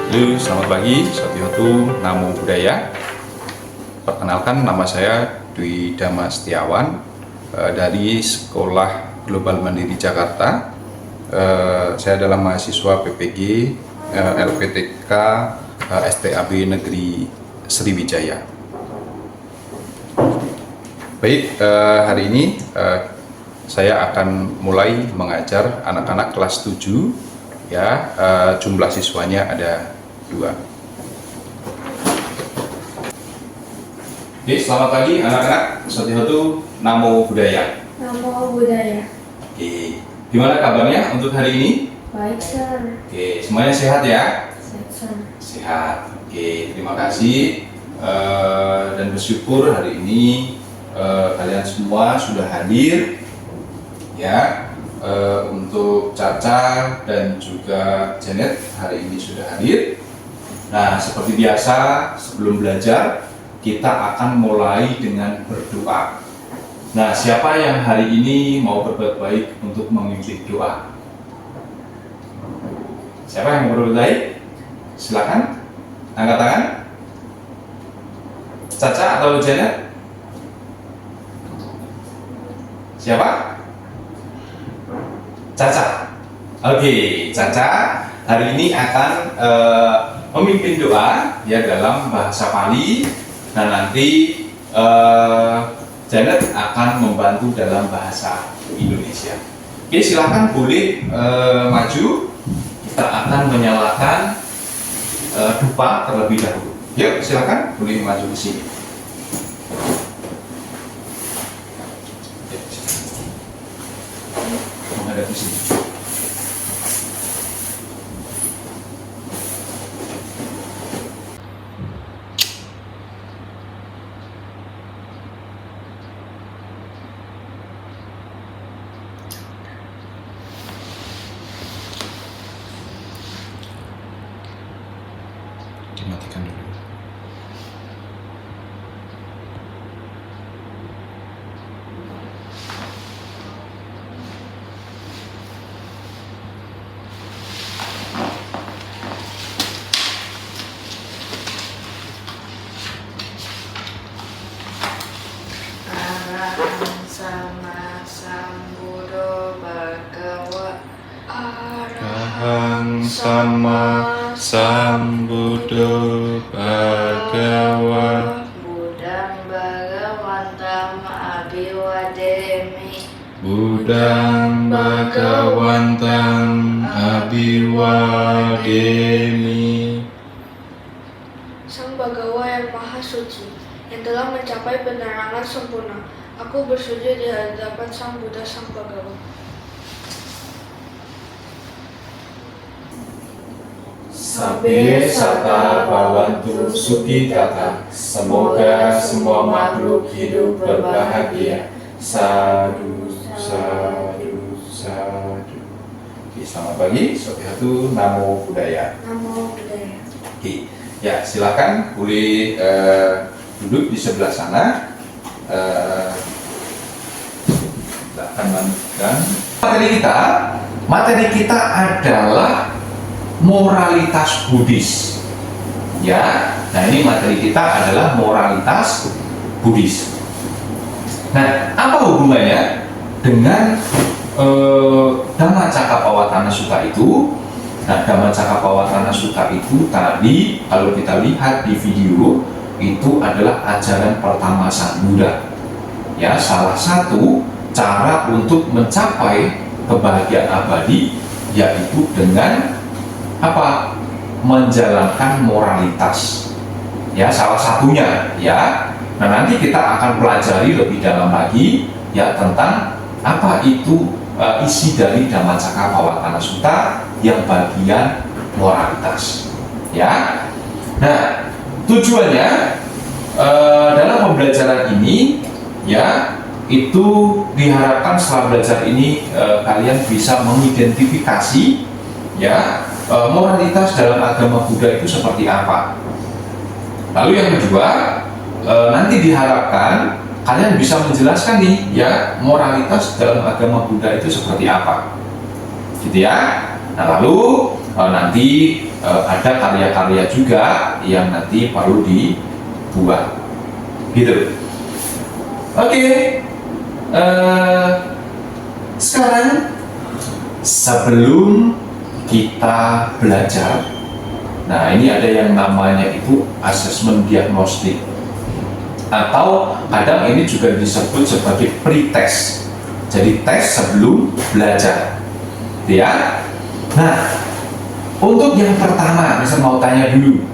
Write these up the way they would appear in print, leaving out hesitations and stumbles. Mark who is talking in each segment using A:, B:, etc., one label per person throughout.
A: Halo, selamat pagi, Satyotu Namo Buddhaya. Perkenalkan, nama saya Dwi Dhamma Setiawan dari Sekolah Global Mandiri Jakarta. Saya adalah mahasiswa PPG LPTK STAB Negeri Sriwijaya. Baik, hari ini saya akan mulai mengajar anak-anak kelas 7. Ya, jumlah siswanya ada 2. Oke, selamat pagi anak-anak. Satyotu Namo Buddhaya.
B: Namo Buddhaya.
A: Oke, gimana kabarnya untuk hari ini?
B: Baik, Sir.
A: Oke, semuanya sehat ya?
B: Sehat, Sir.
A: Sehat. Oke, terima kasih dan bersyukur hari ini kalian semua sudah hadir ya. Untuk Caca dan juga Janet hari ini sudah hadir. Nah, seperti biasa sebelum belajar kita akan mulai dengan berdoa. Nah, siapa yang hari ini mau berbuat baik untuk memimpin doa? Siapa yang mau berbuat baik? Silakan angkat tangan. Caca atau Janet? Siapa? Caca. Oke, Caca hari ini akan memimpin doa ya dalam bahasa Pali. Nah, nanti Janet akan membantu dalam bahasa Indonesia. Oke, silakan boleh maju. Kita akan menyalakan dupa terlebih dahulu. Yuk, silakan boleh maju ke sini. Menghadap ke sini. Dimatikan dulu.
B: Arahang sama sambuddho bhagawa.
A: Arahang sama sambuddho bhagawa.
B: Buddhang bhagawantam abhiwademi.
A: Buddhang bhagawantam abhiwademi.
C: Sang Bhagawa yang Maha Suci, yang telah mencapai penerangan sempurna, aku bersujud di hadapan Sang Buddha Sang Bhagawa.
A: Sabbe satta bhavantu sukhitata. Semoga semua makhluk hidup berbahagia. Sadu, sadu, sadu. Oke, selamat pagi. Satyotu Namo Buddhaya.
B: Namo Buddhaya.
A: Oke, ya silakan boleh duduk di sebelah sana. Kita akan lanjutkan materi kita adalah moralitas Buddhis. Ya, nah ini materi kita adalah moralitas Buddhis. Nah, apa hubungannya dengan Dhammacakkappavattana Sutta itu? Nah, Dhammacakkappavattana Sutta itu tadi kalau kita lihat di video itu adalah ajaran pertama Sang Buddha. Ya, salah satu cara untuk mencapai kebahagiaan abadi yaitu dengan apa? Menjalankan moralitas. Ya, salah satunya ya. Nah, nanti kita akan pelajari lebih dalam lagi ya tentang apa itu isi dari Dhammacakkappavattana Sutta yang bagian moralitas. Ya. Nah, tujuannya dalam pembelajaran ini ya itu diharapkan setelah belajar ini kalian bisa mengidentifikasi ya moralitas dalam agama Buddha itu seperti apa. Lalu yang kedua nanti diharapkan kalian bisa menjelaskan nih ya moralitas dalam agama Buddha itu seperti apa, gitu ya. Nah lalu nanti ada karya-karya juga yang nanti perlu dibuat gitu. Oke. Sekarang sebelum kita belajar, nah ini ada yang namanya itu asesmen diagnostik, atau kadang ini juga disebut sebagai pre-test. Jadi tes sebelum belajar, ya. Nah, untuk yang pertama, saya mau tanya dulu,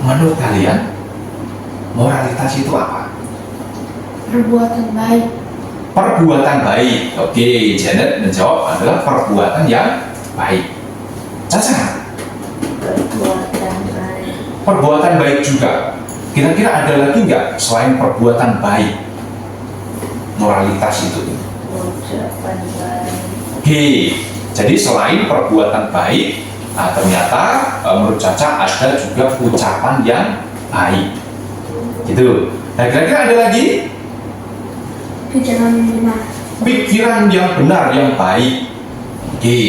A: menurut kalian moralitas itu apa?
B: Perbuatan baik.
A: Perbuatan baik. Oke, Janet menjawab adalah perbuatan yang baik. Caca,
B: Perbuatan baik.
A: perbuatan baik juga. Kira-kira ada lagi nggak selain perbuatan baik? Moralitas itu.
B: Ucapan baik.
A: Oke, jadi selain perbuatan baik, ternyata menurut Caca ada juga ucapan yang baik. Gitu. Nah, kira-kira ada lagi?
B: Pikiran yang benar.
A: Pikiran yang benar, yang baik. Oke,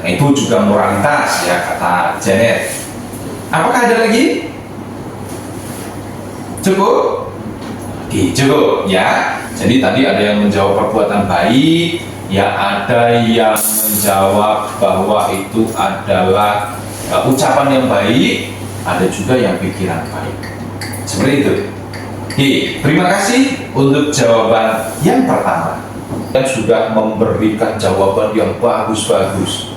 A: nah itu juga moralitas ya kata Janet. Apakah ada lagi? Cukup? Oke, cukup ya. Jadi tadi ada yang menjawab perbuatan baik, ya ada yang menjawab bahwa itu adalah ucapan yang baik, ada juga yang pikiran baik. Seperti itu. Oke, terima kasih untuk jawaban yang pertama. Dan sudah memberikan jawaban yang bagus-bagus.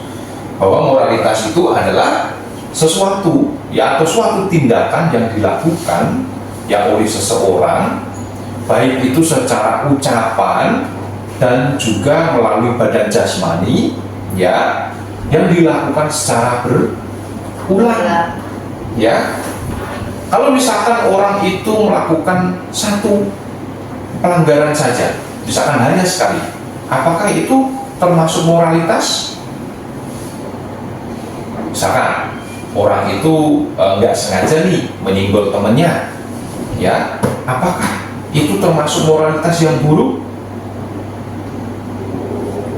A: Bahwa moralitas itu adalah sesuatu ya atau suatu tindakan yang dilakukan ya oleh seseorang, baik itu secara ucapan dan juga melalui badan jasmani ya, yang dilakukan secara berulang ya. Kalau misalkan orang itu melakukan satu pelanggaran saja, misalkan hanya sekali, apakah itu termasuk moralitas? Misalkan orang itu nggak sengaja nih menyinggol temannya, ya, apakah itu termasuk moralitas yang buruk?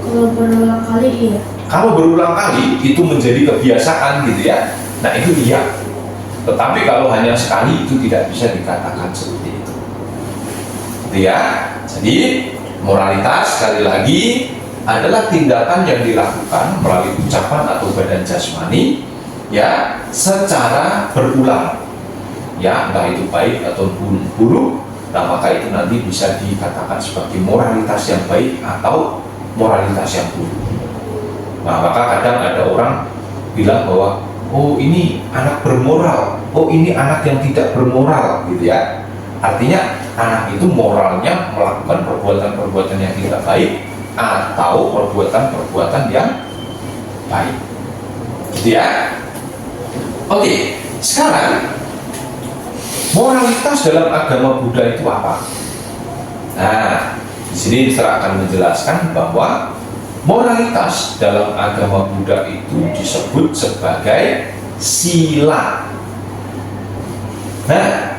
B: Kalau berulang kali iya.
A: Kalau berulang kali itu menjadi kebiasaan gitu ya, nah itu iya. Tetapi kalau hanya sekali itu tidak bisa dikatakan seperti itu. Gitu ya. Jadi moralitas sekali lagi adalah tindakan yang dilakukan melalui ucapan atau badan jasmani ya secara berulang. Ya, entah itu baik atau buruk, nah maka itu nanti bisa dikatakan sebagai moralitas yang baik atau moralitas yang buruk. Nah, maka kadang ada orang bilang bahwa oh ini anak bermoral, oh ini anak yang tidak bermoral gitu ya. Artinya anak itu moralnya melakukan perbuatan-perbuatan yang tidak baik atau perbuatan-perbuatan yang baik. Gitu ya. Oke, sekarang moralitas dalam agama Buddha itu apa? Nah, di sini saya akan menjelaskan bahwa moralitas dalam agama Buddha itu disebut sebagai sila. Nah,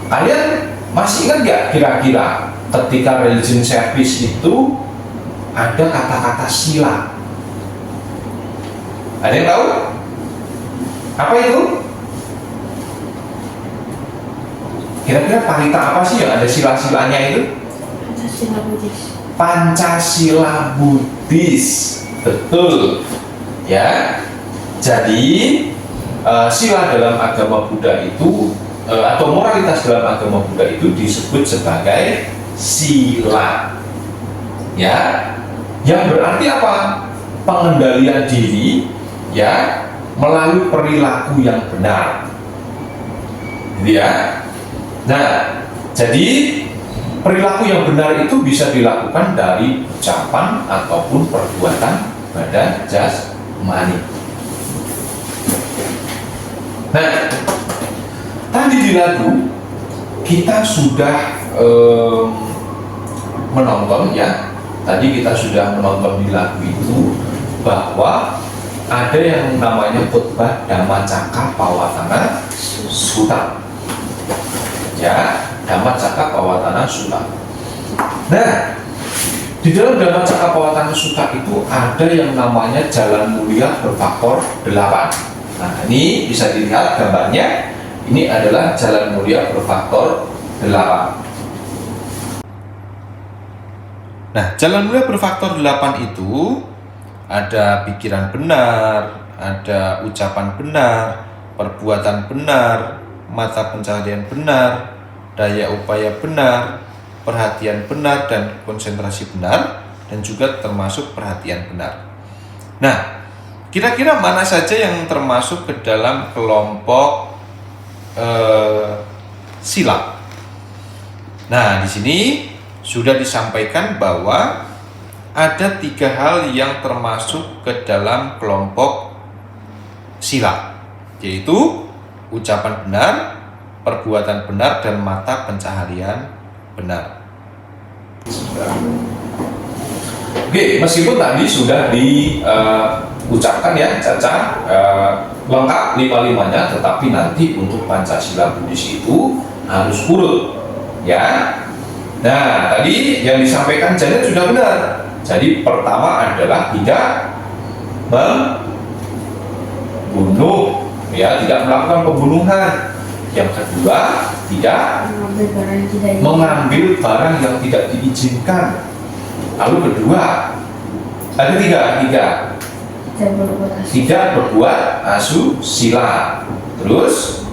A: kalian masih ingat nggak kira-kira ketika religion service itu ada kata-kata sila? Ada yang tahu? Apa itu? Kira-kira parita apa sih yang ada sila-silanya itu?
B: Pancasila Buddhis.
A: Pancasila Buddhis, betul ya. Jadi sila dalam agama Buddha itu atau moralitas dalam agama Buddha itu disebut sebagai sila ya, yang berarti apa? Pengendalian diri ya melalui perilaku yang benar gitu ya. Nah, jadi perilaku yang benar itu bisa dilakukan dari ucapan ataupun perbuatan badan jasmani. Nah, tadi di lagu kita sudah menonton ya. Tadi kita sudah menonton di lagu itu bahwa ada yang namanya khotbah Dhammacakkappawatthana Sutta. Ya, Dhammacakkappawatthana Sutta. Nah, di dalam Dhammacakkappawatthana Sutta itu ada yang namanya jalan mulia berfaktor 8. Nah, ini bisa dilihat gambarnya. Ini adalah jalan mulia berfaktor 8. Nah, jalan mulia berfaktor 8 itu ada pikiran benar, ada ucapan benar, perbuatan benar, mata pencaharian benar, daya upaya benar, perhatian benar, dan konsentrasi benar, dan juga termasuk perhatian benar. Nah, kira-kira mana saja yang termasuk ke dalam kelompok sila? Nah, di sini sudah disampaikan bahwa ada 3 hal yang termasuk ke dalam kelompok sila, yaitu ucapan benar, perbuatan benar, dan mata pencaharian benar. Oke, meskipun tadi sudah diucapkan ya Caca lengkap 5-5-nya, tetapi nanti untuk Pancasila Buddhis itu harus urut ya. Nah, tadi yang disampaikan Janet sudah benar. Jadi pertama adalah tidak membunuh, ya, tidak melakukan pembunuhan. Yang kedua, tidak mengambil barang yang tidak diizinkan. Lalu kedua, ada tiga. Tidak berbuat asusila. Terus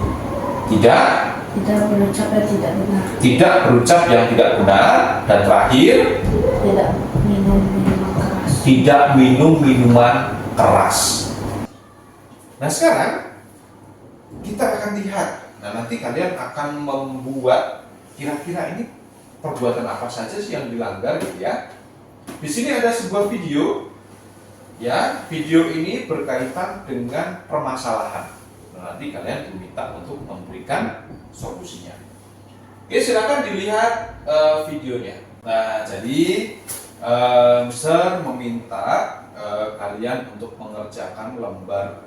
A: tidak
B: berucap yang tidak benar.
A: Tidak berucap yang tidak benar. Dan terakhir,
B: Tidak minum minuman keras.
A: tidak minum minuman keras. Nah, sekarang kita akan lihat. Nah, nanti kalian akan membuat kira-kira ini perbuatan apa saja sih yang dilanggar gitu ya. Di sini ada sebuah video. Ya, video ini berkaitan dengan permasalahan. Nah, nanti kalian diminta untuk memberikan solusinya. Oke, silakan dilihat videonya. Nah, jadi Mister meminta kalian untuk mengerjakan lembar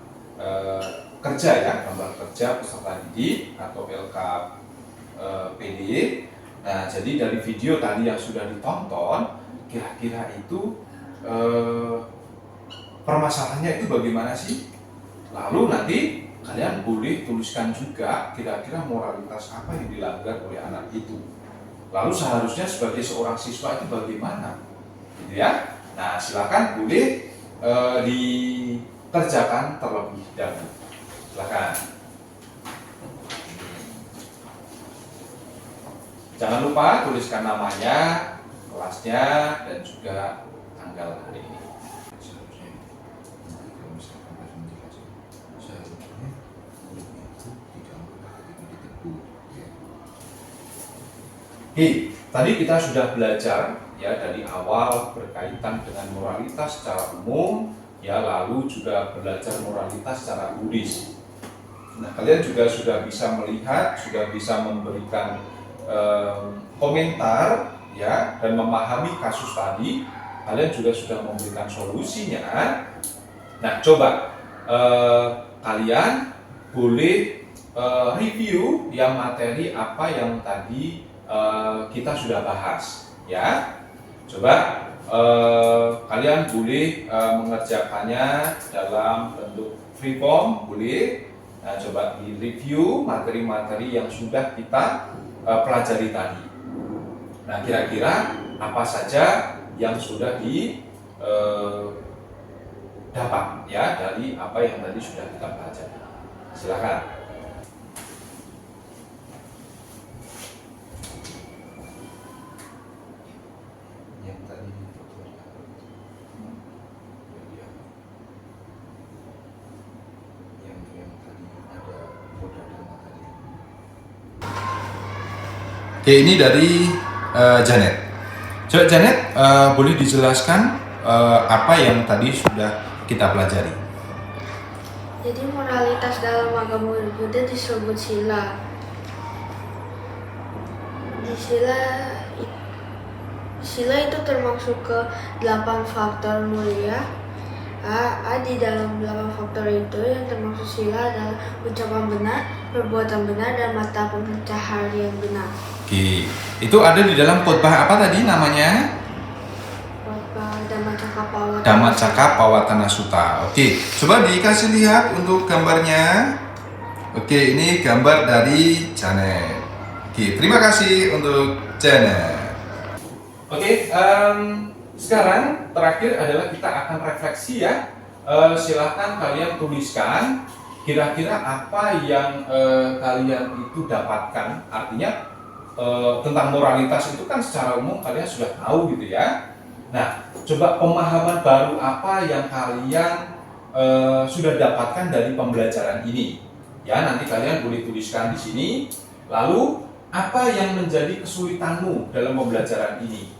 A: kerja ya, lembar kerja peserta didik atau LKPD. Nah, jadi dari video tadi yang sudah ditonton, kira-kira itu permasalahannya itu bagaimana sih? Lalu nanti kalian boleh tuliskan juga kira-kira moralitas apa yang dilanggar oleh anak itu. Lalu seharusnya sebagai seorang siswa itu bagaimana? Gitu ya. Nah, silakan boleh dikerjakan terlebih dahulu. Silakan. Jangan lupa tuliskan namanya, kelasnya, dan juga tanggal hari ini. Tadi kita sudah belajar ya dari awal berkaitan dengan moralitas secara umum, ya, lalu juga belajar moralitas secara Buddhis. Nah, kalian juga sudah bisa melihat, sudah bisa memberikan komentar ya dan memahami kasus tadi. Kalian juga sudah memberikan solusinya. Nah, coba kalian boleh review yang materi apa yang tadi kita sudah bahas ya. Coba kalian boleh mengerjakannya dalam bentuk free form, boleh. Nah, coba di review materi-materi yang sudah kita pelajari tadi. Nah, kira-kira apa saja yang sudah dapat ya dari apa yang tadi sudah kita pelajari. Silakan. Oke, ini dari Janet. Coba Janet, boleh dijelaskan apa yang tadi sudah kita pelajari?
C: Jadi moralitas dalam agama Buddha disebut sila. Di sila itu termasuk ke 8 faktor mulia. Di dalam 8 faktor itu yang termasuk sila adalah ucapan benar, perbuatan benar, dan mata pencaharian benar.
A: Oke, itu ada di dalam khotbah apa tadi namanya?
C: Khotbah
D: Dhammacakkappawatthana Sutta. Oke, coba dikasih lihat untuk gambarnya. Oke, ini gambar dari Janet. Oke, terima kasih untuk Janet.
A: Oke, sekarang terakhir adalah kita akan refleksi ya. Silahkan kalian tuliskan kira-kira apa yang kalian itu dapatkan. Artinya tentang moralitas itu kan secara umum kalian sudah tahu gitu ya. Nah, coba pemahaman baru apa yang kalian sudah dapatkan dari pembelajaran ini? Ya, nanti kalian boleh tuliskan di sini. Lalu, apa yang menjadi kesulitanmu dalam pembelajaran ini?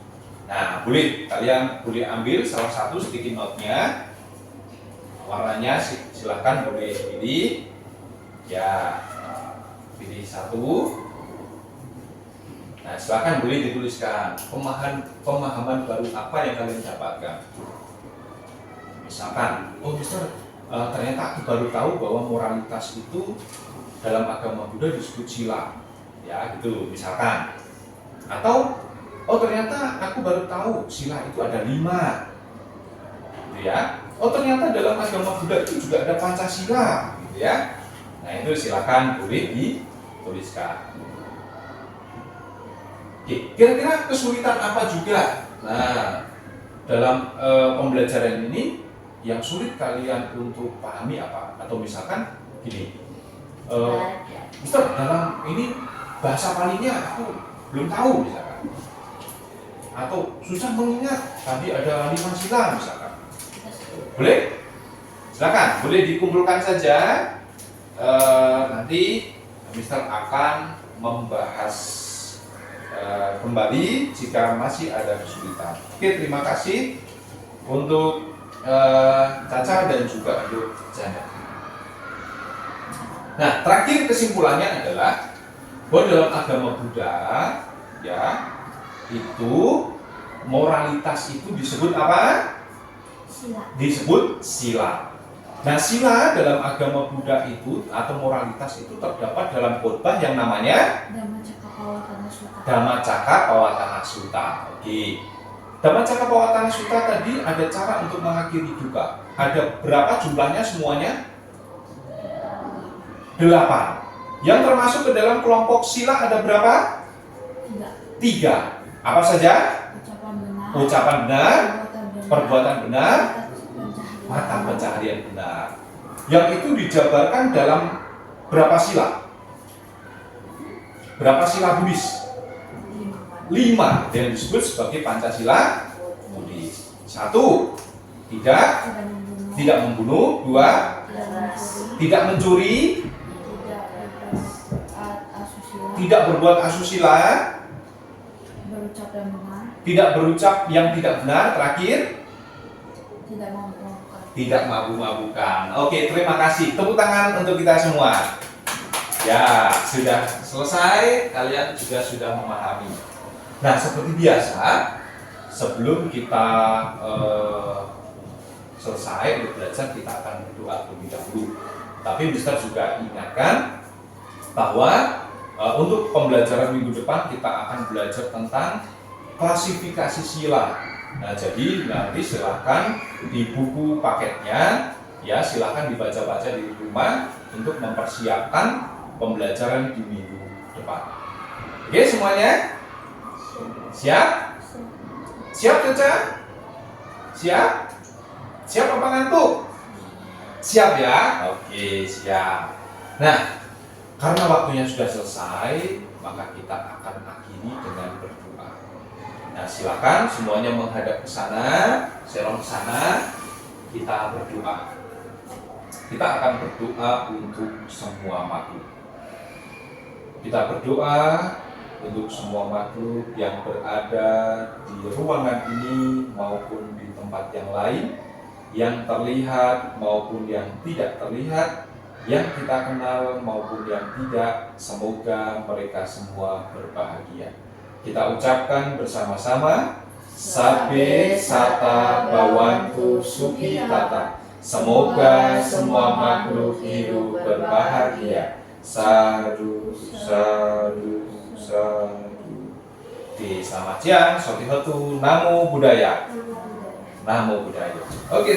A: Nah, kalian boleh ambil salah satu sticky note-nya. Warnanya silahkan boleh pilih. Ya, pilih satu. Nah, silahkan boleh dituliskan pemahaman baru apa yang kalian dapatkan. Misalkan, oh Mister, ternyata aku baru tahu bahwa moralitas itu dalam agama Buddha disebut sila. Ya, gitu misalkan. Atau, oh ternyata aku baru tahu sila itu ada 5. Gitu ya. Oh ternyata dalam agama Buddha itu juga ada Pancasila. Gitu ya. Nah, itu silahkan boleh dituliskan. Oke, kira-kira kesulitan apa juga? Nah, dalam pembelajaran ini yang sulit kalian untuk pahami apa? Atau misalkan gini, Mister, dalam ini bahasa palingnya aku belum tahu misalkan. Atau susah mengingat, tadi ada 5 sila misalkan. Boleh? Silakan, boleh dikumpulkan saja. Nanti Mister akan membahas kembali jika masih ada kesulitan. Oke, terima kasih untuk Caca dan juga untuk Jana. Nah, terakhir kesimpulannya adalah bahwa dalam agama Buddha ya itu moralitas itu disebut apa?
B: Sila.
A: Disebut sila. Nah, sila dalam agama Buddha itu atau moralitas itu terdapat dalam khotbah yang namanya
B: Dhammacakkappawatthana Sutta.
A: Dhammacakkappawatthana Sutta. Oke. Dhammacakkappawatthana Sutta tadi ada cara untuk mengakhiri juga. Ada berapa jumlahnya semuanya? 8. Yang termasuk ke dalam kelompok sila ada berapa? 3. Apa saja? Ucapan benar, perbuatan benar, mata pencaharian benar. Yang itu dijabarkan dalam berapa sila? Berapa sila Buddhis? 5 yang disebut sebagai Pancasila Buddhis. 1. Tidak membunuh. 2. Tidak mencuri. Tidak berbuat asusila.
B: Berucap yang benar.
A: Tidak berucap yang tidak benar. Terakhir,
B: Tidak mabuk-mabukan.
A: tidak mabuk-mabukan. Oke, terima kasih. Tepuk tangan untuk kita semua. Ya, sudah selesai. Kalian juga sudah memahami. Nah, seperti biasa, sebelum kita selesai untuk belajar, kita akan berdoa terlebih dahulu. Tapi Mister juga ingatkan bahwa untuk pembelajaran minggu depan kita akan belajar tentang klasifikasi sila. Nah, jadi nanti silahkan di buku paketnya, ya silahkan dibaca-baca di rumah untuk mempersiapkan pembelajaran di minggu depan. Oke semuanya? Siap? Siap Caca? Siap? Siap apa ngantuk? Siap ya? Oke, siap. Nah, karena waktunya sudah selesai, maka kita akan akhiri dengan berdoa. Nah, silakan semuanya menghadap ke sana, serong ke sana, kita berdoa. Kita akan berdoa untuk semua makhluk. Kita berdoa untuk semua makhluk yang berada di ruangan ini maupun di tempat yang lain, yang terlihat maupun yang tidak terlihat, yang kita kenal maupun yang tidak. Semoga mereka semua berbahagia. Kita ucapkan bersama-sama, Sabbe Satta Bhavantu Sukhitata. Semoga semua makhluk hidup berbahagia. Sadu, sadu, sadu. Oke, selamat siang. Sotihotu, Namo Buddhaya. Namo Buddhaya. Oke.